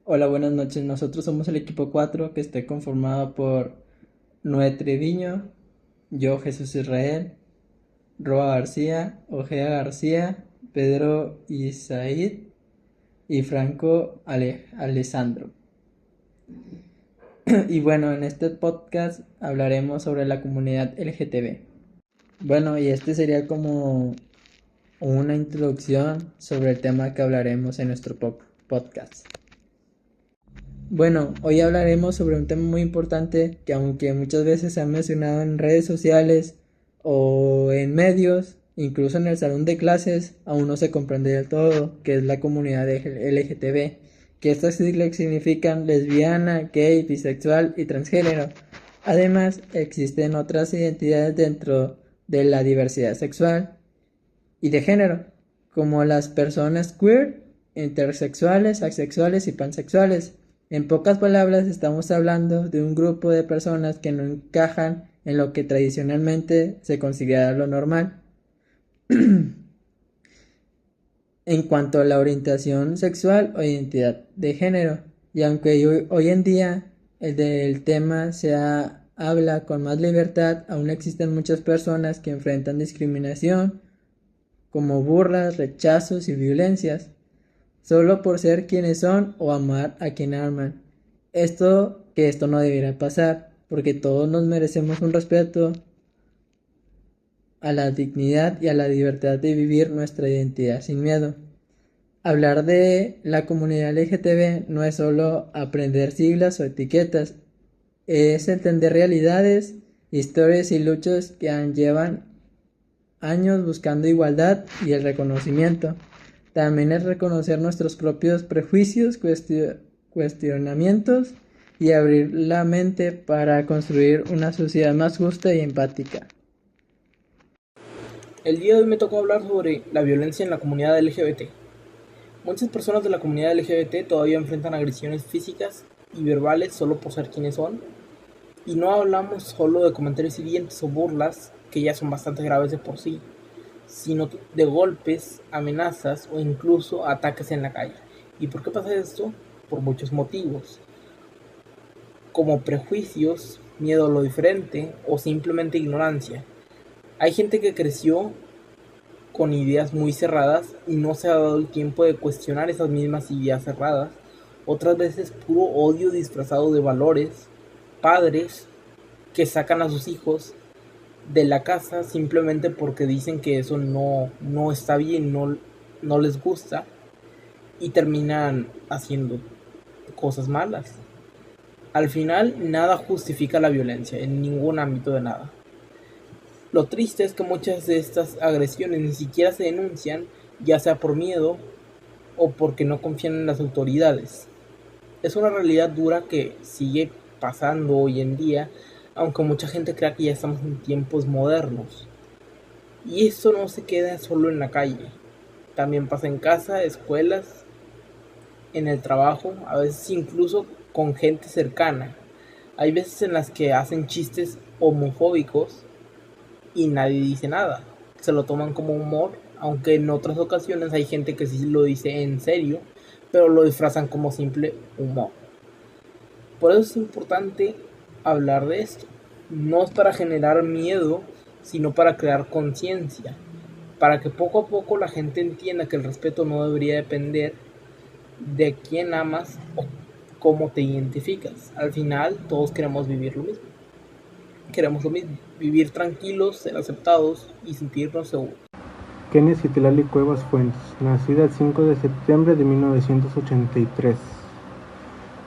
Hola, buenas noches. Nosotros somos el equipo 4 que está conformado por Noé Treviño, yo Jesús Israel, Roa García, Ojea García, Pedro Isaid y Franco Alessandro. Y bueno, en este podcast hablaremos sobre la comunidad LGTB. Bueno, y este sería como una introducción sobre el tema que hablaremos en nuestro podcast. Bueno, hoy hablaremos sobre un tema muy importante que aunque muchas veces se ha mencionado en redes sociales o en medios, incluso en el salón de clases, aún no se comprende del todo, que es la comunidad LGTB, que estas siglas significan lesbiana, gay, bisexual y transgénero. Además, existen otras identidades dentro de la diversidad sexual y de género, como las personas queer, intersexuales, asexuales y pansexuales. En pocas palabras, estamos hablando de un grupo de personas que no encajan en lo que tradicionalmente se considera lo normal. En cuanto a la orientación sexual o identidad de género, y aunque hoy en día el tema habla con más libertad, aún existen muchas personas que enfrentan discriminación, como burlas, rechazos y violencias, solo por ser quienes son o amar a quien aman. Esto no debería pasar, porque todos nos merecemos un respeto a la dignidad y a la libertad de vivir nuestra identidad sin miedo. Hablar de la comunidad LGTB no es solo aprender siglas o etiquetas, es entender realidades, historias y luchas que llevan años buscando igualdad y el reconocimiento. También es reconocer nuestros propios prejuicios, cuestionamientos y abrir la mente para construir una sociedad más justa y empática. El día de hoy me tocó hablar sobre la violencia en la comunidad LGBT. Muchas personas de la comunidad LGBT todavía enfrentan agresiones físicas y verbales solo por ser quienes son. Y no hablamos solo de comentarios hirientes o burlas, que ya son bastante graves de por sí, sino de golpes, amenazas o incluso ataques en la calle. ¿Y por qué pasa esto? Por muchos motivos, como prejuicios, miedo a lo diferente o simplemente ignorancia. Hay gente que creció con ideas muy cerradas y no se ha dado el tiempo de cuestionar esas mismas ideas cerradas. Otras veces puro odio disfrazado de valores, padres que sacan a sus hijos de la casa simplemente porque dicen que eso no está bien, no les gusta y terminan haciendo cosas malas. Al final nada justifica la violencia en ningún ámbito de nada. Lo triste es que muchas de estas agresiones ni siquiera se denuncian, ya sea por miedo o porque no confían en las autoridades. Es una realidad dura que sigue pasando hoy en día, aunque mucha gente crea que ya estamos en tiempos modernos. Y esto no se queda solo en la calle, también pasa en casa, escuelas, en el trabajo, a veces incluso con gente cercana. Hay veces en las que hacen chistes homofóbicos y nadie dice nada. Se lo toman como humor, aunque en otras ocasiones hay gente que sí lo dice en serio, pero lo disfrazan como simple humor. Por eso es importante hablar de esto. No es para generar miedo, sino para crear conciencia, para que poco a poco la gente entienda que el respeto no debería depender de quién amas o cómo te identificas. Al final todos queremos vivir lo mismo. Queremos lo mismo, vivir tranquilos, ser aceptados y sentirnos seguros. Kenia Citlali Cuevas Fuentes, nacida el 5 de septiembre de 1983.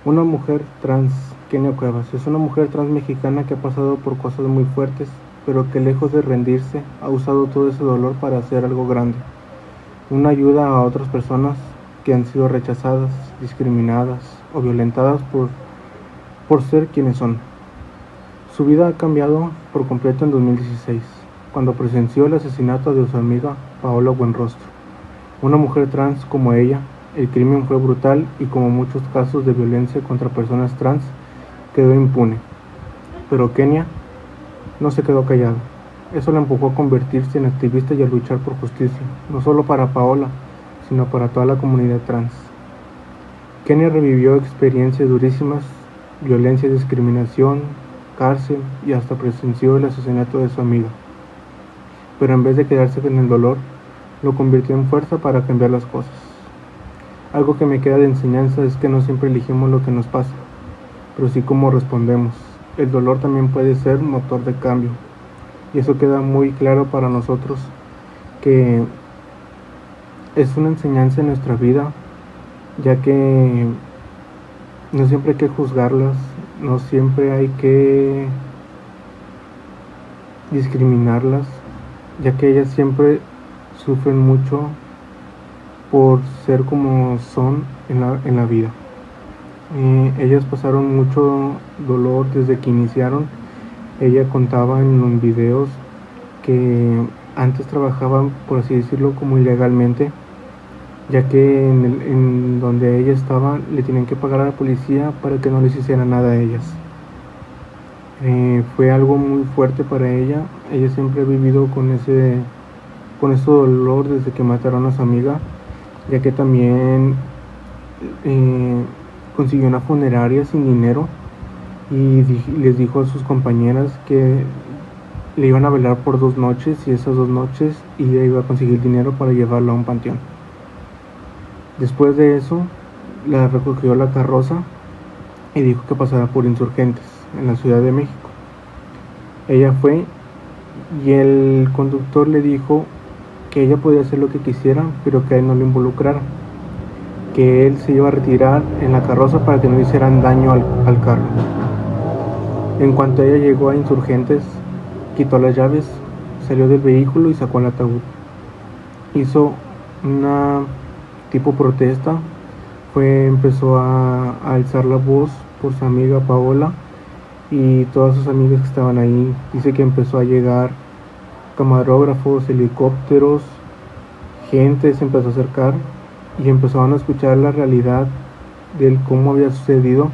Una mujer trans, Kenia Cuevas, es una mujer trans mexicana que ha pasado por cosas muy fuertes, pero que lejos de rendirse, ha usado todo ese dolor para hacer algo grande. Una ayuda a otras personas que han sido rechazadas, discriminadas o violentadas por ser quienes son. Su vida ha cambiado por completo en 2016, cuando presenció el asesinato de su amiga Paola Buenrostro. Una mujer trans como ella, el crimen fue brutal y como muchos casos de violencia contra personas trans, quedó impune. Pero Kenia no se quedó callada. Eso la empujó a convertirse en activista y a luchar por justicia, no solo para Paola, sino para toda la comunidad trans. Kenia revivió experiencias durísimas, violencia, discriminación, cárcel y hasta presenció el asesinato de su amiga. Pero en vez de quedarse con el dolor, lo convirtió en fuerza para cambiar las cosas. Algo que me queda de enseñanza es que no siempre elegimos lo que nos pasa, pero sí cómo respondemos. El dolor también puede ser motor de cambio, y eso queda muy claro para nosotros, que es una enseñanza en nuestra vida, ya que no siempre hay que juzgarlas, no siempre hay que discriminarlas, ya que ellas siempre sufren mucho por ser como son en la vida. Ellas pasaron mucho dolor desde que iniciaron. Ella contaba en los videos que antes trabajaban, por así decirlo, como ilegalmente, ya que en donde ella estaba le tenían que pagar a la policía para que no les hiciera nada a ellas. Fue algo muy fuerte para ella. Ella siempre ha vivido con ese dolor desde que mataron a su amiga, ya que también consiguió una funeraria sin dinero y les dijo a sus compañeras que le iban a velar por 2 noches, y esas 2 noches ella iba a conseguir dinero para llevarla a un panteón. Después de eso la recogió la carroza y dijo que pasara por Insurgentes en la Ciudad de México. Ella fue y el conductor le dijo que ella podía hacer lo que quisiera, pero que a él no lo involucrara, que él se iba a retirar en la carroza para que no hicieran daño al carro. En cuanto ella llegó a Insurgentes, quitó las llaves, salió del vehículo y sacó el ataúd. Hizo una tipo protesta, empezó a alzar la voz por su amiga Paola y todas sus amigas que estaban ahí. Dice que empezó a llegar camarógrafos, helicópteros, gente se empezó a acercar y empezaron a escuchar la realidad de cómo había sucedido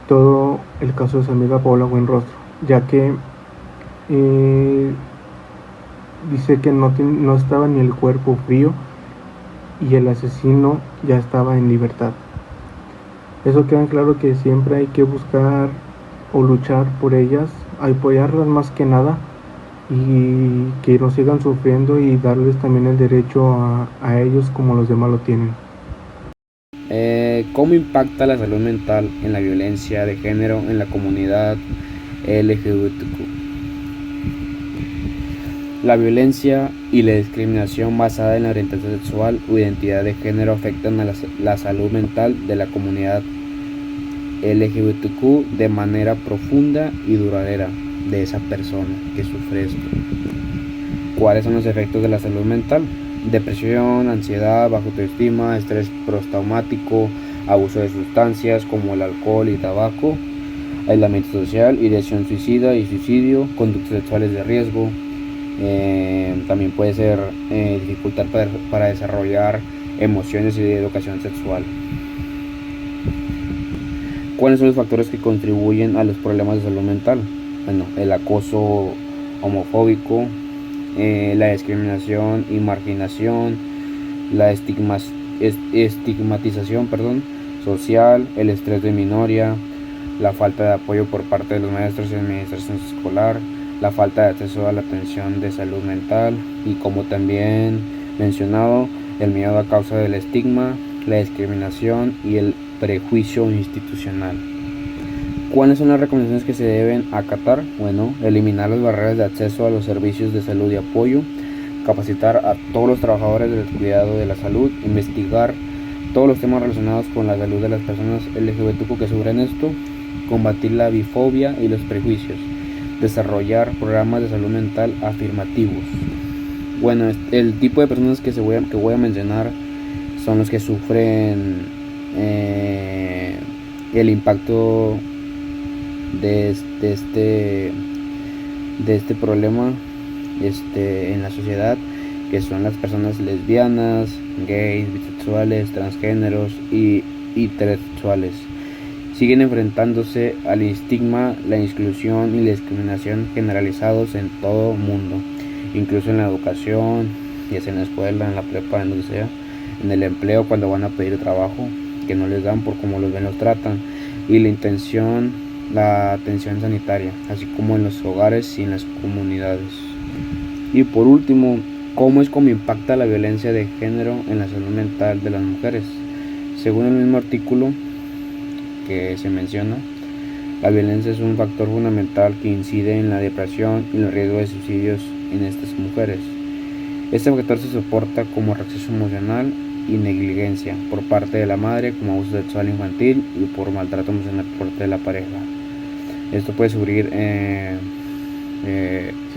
todo el caso de su amiga Paola Buenrostro, ya que dice que no estaba ni el cuerpo frío y el asesino ya estaba en libertad. Eso queda claro, que siempre hay que buscar o luchar por ellas, apoyarlas más que nada, y que no sigan sufriendo y darles también el derecho a ellos como los demás lo tienen. ¿Cómo impacta la salud mental en la violencia de género en la comunidad LGBTQ? La violencia y la discriminación basada en la orientación sexual o identidad de género afectan a la salud mental de la comunidad LGBTQ de manera profunda y duradera de esa persona que sufre esto. ¿Cuáles son los efectos de la salud mental? Depresión, ansiedad, baja autoestima, estrés postraumático, abuso de sustancias como el alcohol y tabaco, aislamiento social, ideación suicida y suicidio, conductas sexuales de riesgo. También puede ser dificultad para desarrollar emociones y educación sexual. ¿Cuáles son los factores que contribuyen a los problemas de salud mental? Bueno, el acoso homofóbico, la discriminación y marginación, la estigmatización social, el estrés de minoría, la falta de apoyo por parte de los maestros y administración escolar, la falta de acceso a la atención de salud mental y, como también mencionado, el miedo a causa del estigma, la discriminación y el prejuicio institucional. ¿Cuáles son las recomendaciones que se deben acatar? Bueno, eliminar las barreras de acceso a los servicios de salud y apoyo, capacitar a todos los trabajadores del cuidado de la salud, investigar todos los temas relacionados con la salud de las personas LGBTQ que sufren esto, combatir la bifobia y los prejuicios, desarrollar programas de salud mental afirmativos. Bueno, el tipo de personas que voy a mencionar son los que sufren el impacto de este problema en la sociedad, que son las personas lesbianas, gays, bisexuales, transgéneros y intersexuales. Siguen enfrentándose al estigma, la exclusión y la discriminación generalizados en todo el mundo, incluso en la educación, ya sea en la escuela, en la prepa, en donde sea, en el empleo, cuando van a pedir trabajo, que no les dan por cómo los ven los tratan, y la atención sanitaria, así como en los hogares y en las comunidades. Y por último, cómo impacta la violencia de género en la salud mental de las mujeres. Según el mismo artículo que se menciona, la violencia es un factor fundamental que incide en la depresión y el riesgo de suicidios en estas mujeres. Este factor se soporta como rechazo emocional y negligencia por parte de la madre, como abuso sexual infantil, y por maltrato emocional por parte de la pareja. Esto puede surgir si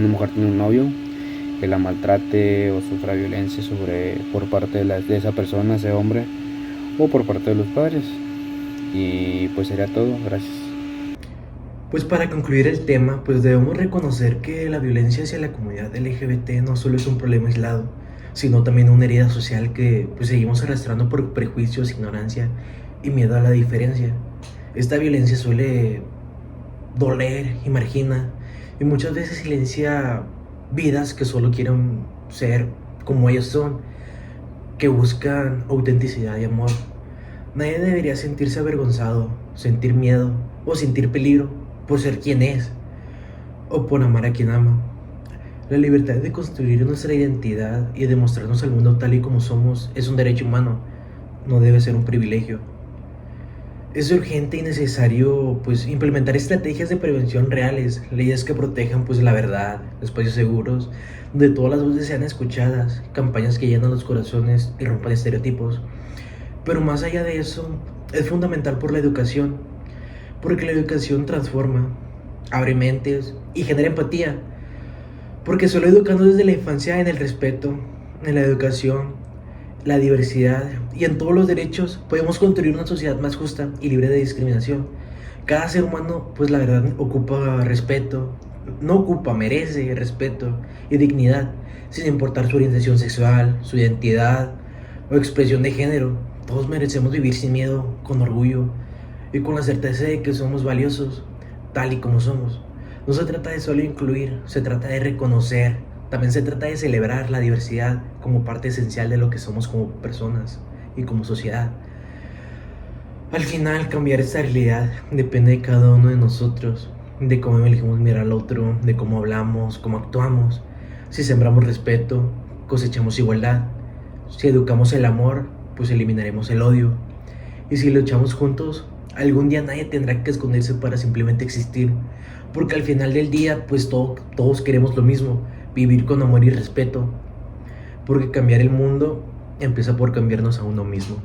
una mujer tiene un novio que la maltrate o sufra violencia por parte de esa persona, ese hombre, o por parte de los padres. Y pues sería todo. Gracias. Pues para concluir el tema, pues debemos reconocer que la violencia hacia la comunidad LGBT no solo es un problema aislado, sino también una herida social que pues seguimos arrastrando por prejuicios, ignorancia y miedo a la diferencia. Esta violencia suele doler y margina, y muchas veces silencia vidas que solo quieren ser como ellos son, que buscan autenticidad y amor. Nadie debería sentirse avergonzado, sentir miedo o sentir peligro por ser quien es o por amar a quien ama. La libertad de construir nuestra identidad y de mostrarnos al mundo tal y como somos es un derecho humano, no debe ser un privilegio. Es urgente y necesario pues implementar estrategias de prevención reales, leyes que protejan pues la verdad, espacios seguros donde todas las voces sean escuchadas, campañas que llenan los corazones y rompan estereotipos. Pero más allá de eso, es fundamental por la educación, porque la educación transforma, abre mentes y genera empatía, porque solo educando desde la infancia en el respeto, en la educación, la diversidad y en todos los derechos podemos construir una sociedad más justa y libre de discriminación. Cada ser humano, pues la verdad, merece respeto y dignidad, sin importar su orientación sexual, su identidad o expresión de género. Todos merecemos vivir sin miedo, con orgullo y con la certeza de que somos valiosos, tal y como somos. No se trata de solo incluir, se trata de reconocer. También se trata de celebrar la diversidad como parte esencial de lo que somos como personas y como sociedad. Al final, cambiar esta realidad depende de cada uno de nosotros, de cómo elegimos mirar al otro, de cómo hablamos, cómo actuamos. Si sembramos respeto, cosechamos igualdad. Si educamos el amor, pues eliminaremos el odio. Y si luchamos juntos, algún día nadie tendrá que esconderse para simplemente existir. Porque al final del día, pues todos queremos lo mismo. Vivir con amor y respeto, porque cambiar el mundo empieza por cambiarnos a uno mismo.